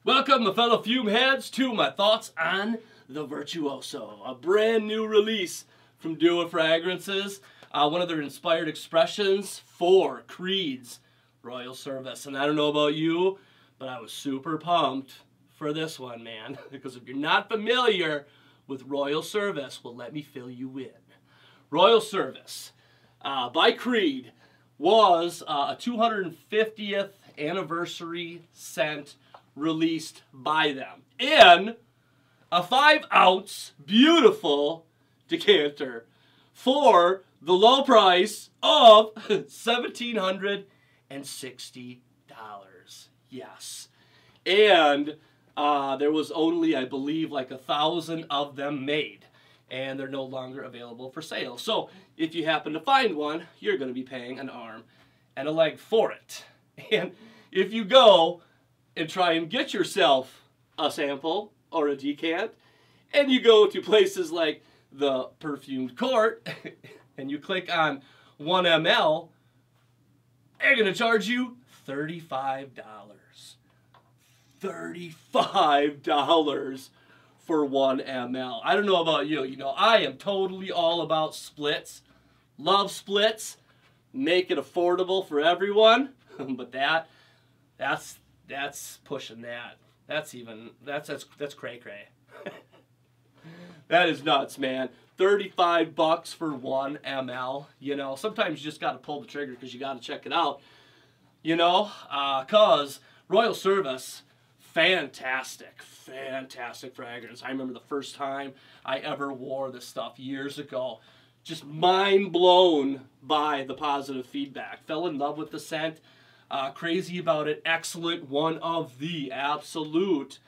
Welcome, my fellow fume heads, to my thoughts on the Virtuoso, a brand new release from Duo Fragrances, one of their inspired expressions for Creed's Royal Service. And I don't know about you, but I was super pumped for this one, man, because if you're not familiar with Royal Service, well, let me fill you in. Royal Service by Creed was a 250th anniversary scent released by them in a 5-ounce beautiful decanter for the low price of $1,760. Yes. And there was only, I believe, like 1,000 of them made, and they're no longer available for sale. So if you happen to find one, you're going to be paying an arm and a leg for it. And if you go and try and get yourself a sample or a decant, and you go to places like the Perfumed Court, and you click on 1 ml, they're going to charge you $35. $35 for 1 ml. I don't know about you. You know, I am totally all about splits. Love splits. Make it affordable for everyone. But that's pushing that. That's cray cray. That is nuts, man. 35 bucks for 1 ml. You know, sometimes you just got to pull the trigger because you got to check it out. You know, cause Royal Service, fantastic fragrance. I remember the first time I ever wore this stuff years ago. Just mind blown by the positive feedback. Fell in love with the scent. Crazy about it. Excellent. One of the absolute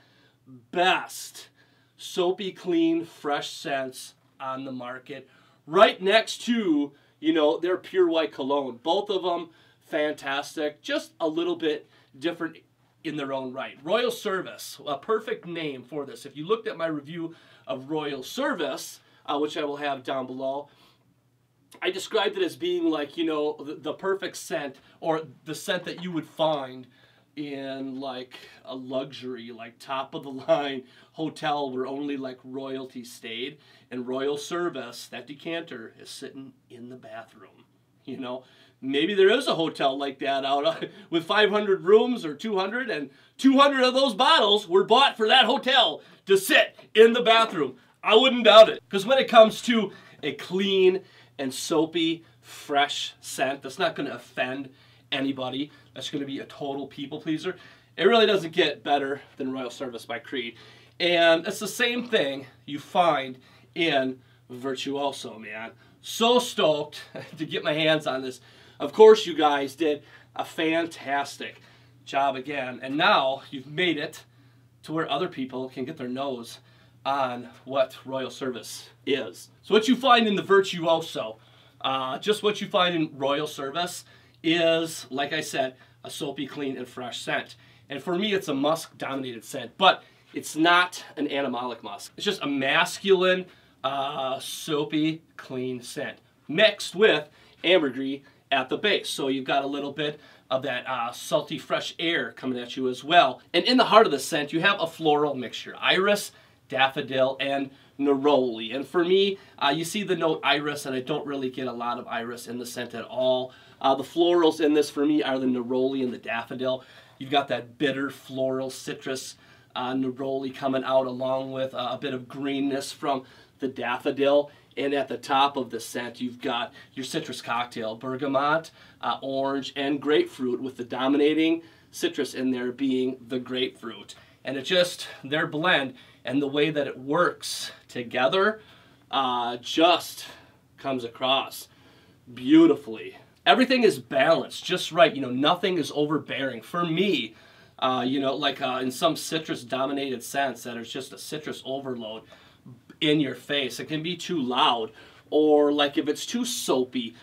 best soapy, clean, fresh scents on the market. Right next to, you know, their Pure White Cologne. Both of them fantastic. Just a little bit different in their own right. Royal Service, a perfect name for this. If you looked at my review of Royal Service, which I will have down below, I described it as being like, you know, the perfect scent, or the scent that you would find in like a luxury, like top of the line hotel where only like royalty stayed. And Royal Service, that decanter is sitting in the bathroom. You know, maybe there is a hotel like that out with 500 rooms or 200, and 200 of those bottles were bought for that hotel to sit in the bathroom. I wouldn't doubt it. Because when it comes to a clean and soapy, fresh scent that's not going to offend anybody, that's going to be a total people pleaser, it really doesn't get better than Royal Service by Creed. And it's the same thing you find in Virtuoso, man. So stoked to get my hands on this. Of course, you guys did a fantastic job again, and now you've made it to where other people can get their nose on what Royal Service is. So what you find in the Virtuoso, just what you find in Royal Service, is, like I said, a soapy, clean, and fresh scent. And for me, it's a musk-dominated scent, but it's not an animalic musk. It's just a masculine, soapy, clean scent, mixed with ambergris at the base. So you've got a little bit of that salty, fresh air coming at you as well. And in the heart of the scent, you have a floral mixture: iris, daffodil, and neroli. And for me, you see the note iris, and I don't really get a lot of iris in the scent at all. The florals in this for me are the neroli and the daffodil. You've got that bitter floral citrus neroli coming out, along with a bit of greenness from the daffodil. And at the top of the scent, you've got your citrus cocktail: bergamot, orange, and grapefruit, with the dominating citrus in there being the grapefruit. And it just, their blend and the way that it works together just comes across beautifully. Everything is balanced just right. You know, nothing is overbearing. For me, you know, like in some citrus-dominated scents that are just a citrus overload in your face, it can be too loud. Or like if it's too soapy,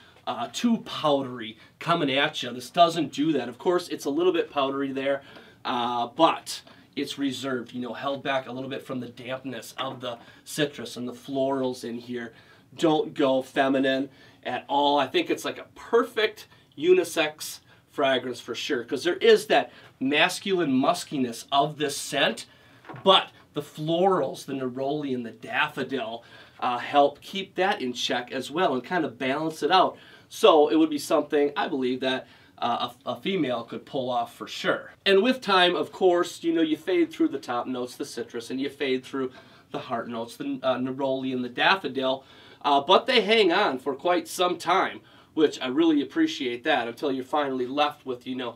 too powdery coming at you, this doesn't do that. Of course, it's a little bit powdery there, but it's reserved, you know, held back a little bit from the dampness of the citrus, and the florals in here don't go feminine at all. I think it's like a perfect unisex fragrance for sure, because there is that masculine muskiness of this scent, but the florals, the neroli and the daffodil, help keep that in check as well and kind of balance it out. So it would be something I believe that a female could pull off for sure. And with time, of course, you know, you fade through the top notes, the citrus, and you fade through the heart notes, the neroli and the daffodil, but they hang on for quite some time, which I really appreciate that, until you're finally left with, you know,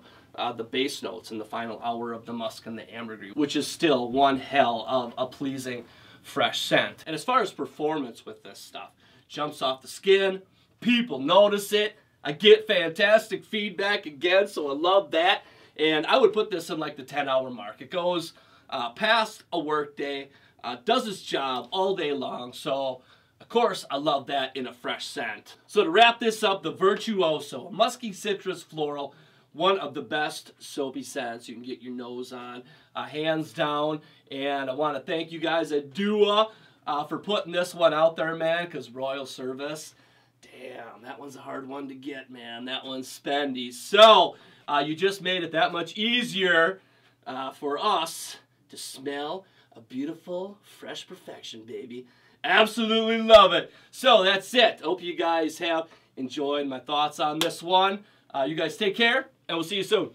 the base notes in the final hour of the musk and the ambergris, which is still one hell of a pleasing fresh scent. And as far as performance with this stuff, jumps off the skin, people notice it, I get fantastic feedback again, so I love that. And I would put this in like the 10-hour mark. It goes past a work day, does its job all day long, so of course I love that in a fresh scent. So to wrap this up, the Virtuoso, a musky citrus floral, one of the best soapy scents you can get your nose on, hands down. And I want to thank you guys at Dua for putting this one out there, man, because Royal Service, damn, that one's a hard one to get, man. That one's spendy. So you just made it that much easier for us to smell a beautiful, fresh perfection, baby. Absolutely love it. So that's it. Hope you guys have enjoyed my thoughts on this one. You guys take care, and we'll see you soon.